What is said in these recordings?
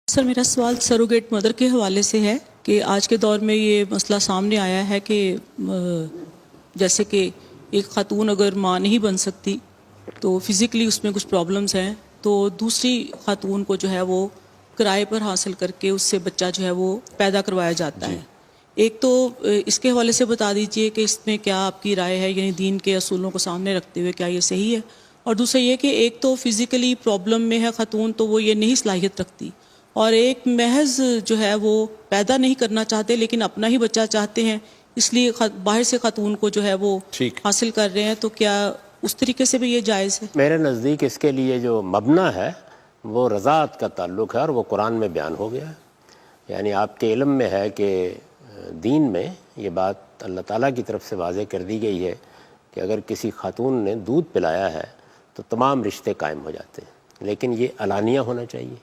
سر میرا سوال surrogate mother کے حوالے سے ہے کہ آج کے دور میں یہ مسئلہ سامنے آیا ہے کہ جیسے کہ ایک خاتون اگر ماں نہیں بن سکتی تو فزیکلی اس میں کچھ پرابلمز ہیں تو دوسری خاتون کو جو ہے وہ کرائے پر حاصل کر کے اس سے بچہ جو ہے وہ پیدا کروایا جاتا ہے. ایک تو اس کے حوالے سے بتا دیجئے کہ اس میں کیا آپ کی رائے ہے، یعنی دین کے اصولوں کو سامنے رکھتے ہوئے کیا یہ صحیح ہے؟ اور دوسرا یہ کہ ایک تو فزیکلی پرابلم میں ہے خاتون تو وہ یہ نہیں صلاحیت رکھتی، اور ایک محض جو ہے وہ پیدا نہیں کرنا چاہتے لیکن اپنا ہی بچہ چاہتے ہیں، اس لیے باہر سے خاتون کو جو ہے وہ حاصل کر رہے ہیں، تو کیا اس طریقے سے بھی یہ جائز ہے؟ میرے نزدیک اس کے لیے جو مبنی ہے وہ رضاعت کا تعلق ہے، اور وہ قرآن میں بیان ہو گیا ہے. یعنی آپ کے علم میں ہے کہ دین میں یہ بات اللہ تعالیٰ کی طرف سے واضح کر دی گئی ہے کہ اگر کسی خاتون نے دودھ پلایا ہے تو تمام رشتے قائم ہو جاتے ہیں، لیکن یہ علانیہ ہونا چاہیے.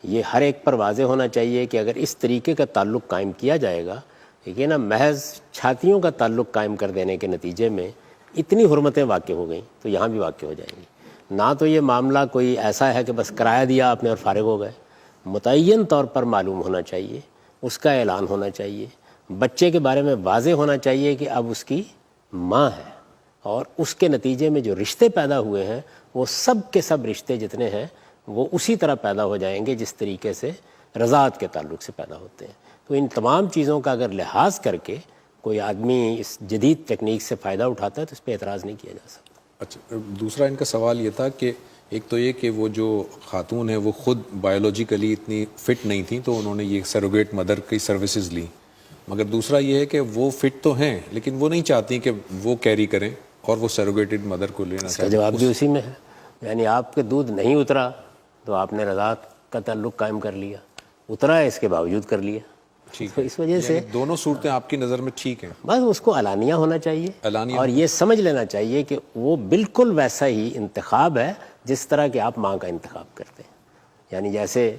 یہ ہر ایک پر واضح ہونا چاہیے کہ اگر اس طریقے کا تعلق قائم کیا جائے گا، یہ نا محض چھاتیوں کا تعلق قائم کر دینے کے نتیجے میں اتنی حرمتیں واقع ہو گئیں تو یہاں بھی واقع ہو جائیں گی. نہ تو یہ معاملہ کوئی ایسا ہے کہ بس کرایہ دیا آپ نے اور فارغ ہو گئے، متعین طور پر معلوم ہونا چاہیے، اس کا اعلان ہونا چاہیے، بچے کے بارے میں واضح ہونا چاہیے کہ اب اس کی ماں ہے، اور اس کے نتیجے میں جو رشتے پیدا ہوئے ہیں وہ سب کے سب رشتے جتنے ہیں وہ اسی طرح پیدا ہو جائیں گے جس طریقے سے رضاعت کے تعلق سے پیدا ہوتے ہیں. تو ان تمام چیزوں کا اگر لحاظ کر کے کوئی آدمی اس جدید ٹیکنیک سے فائدہ اٹھاتا ہے تو اس پہ اعتراض نہیں کیا جا سکتا. اچھا، دوسرا ان کا سوال یہ تھا کہ ایک تو یہ کہ وہ جو خاتون ہے وہ خود بایولوجیکلی اتنی فٹ نہیں تھیں تو انہوں نے یہ سروگیٹ مدر کی سروسز لی، مگر دوسرا یہ ہے کہ وہ فٹ تو ہیں لیکن وہ نہیں چاہتی کہ وہ کیری کریں اور وہ سروگیٹڈ مدر کو لینا چاہتے ہیں. جواب بھی اسی میں ہے، یعنی آپ کے دودھ نہیں اترا تو آپ نے رضاعت کا تعلق قائم کر لیا، اترا ہے اس کے باوجود کر لیا. تو اس وجہ سے دونوں صورتیں آپ کی نظر میں ٹھیک ہیں، بس اس کو علانیہ ہونا چاہیے، اور یہ سمجھ لینا چاہیے کہ وہ بالکل ویسا ہی انتخاب ہے جس طرح کہ آپ ماں کا انتخاب کرتے ہیں. یعنی جیسے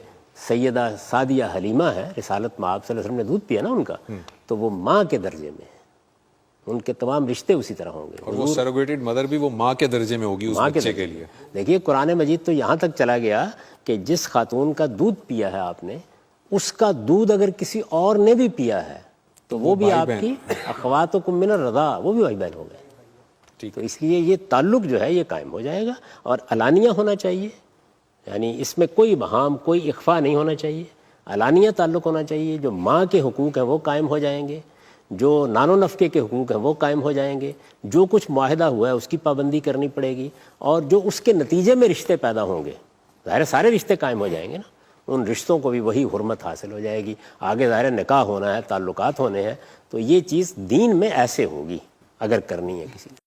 سیدہ سعدیہ حلیمہ ہے، رسالت میں آپ صلی اللہ علیہ وسلم نے دودھ پیا نا ان کا، تو وہ ماں کے درجے میں ہے، ان کے تمام رشتے اسی طرح ہوں گے. اور وہ سروگیٹڈ مدر بھی وہ ماں کے درجے میں ہوگی اس بچے کے لیے. دیکھیے قرآن مجید تو یہاں تک چلا گیا کہ جس خاتون کا دودھ پیا ہے آپ نے، اس کا دودھ اگر کسی اور نے بھی پیا ہے تو وہ بھی آپ کی اخواتکم من الرضاع، وہ بھی بھائی بہن ہو گئے. تو اس لیے یہ تعلق جو ہے یہ قائم ہو جائے گا، اور علانیہ ہونا چاہیے. یعنی اس میں کوئی بہام، کوئی اخفاء نہیں ہونا چاہیے، علانیہ تعلق ہونا چاہیے. جو ماں کے حقوق ہیں وہ قائم ہو جائیں گے، جو نان و نفقے کے حقوق ہیں وہ قائم ہو جائیں گے، جو کچھ معاہدہ ہوا ہے اس کی پابندی کرنی پڑے گی، اور جو اس کے نتیجے میں رشتے پیدا ہوں گے، ظاہر سارے رشتے قائم ہو جائیں گے نا، ان رشتوں کو بھی وہی حرمت حاصل ہو جائے گی. آگے ظاہر نکاح ہونا ہے، تعلقات ہونے ہیں، تو یہ چیز دین میں ایسے ہوگی اگر کرنی ہے کسی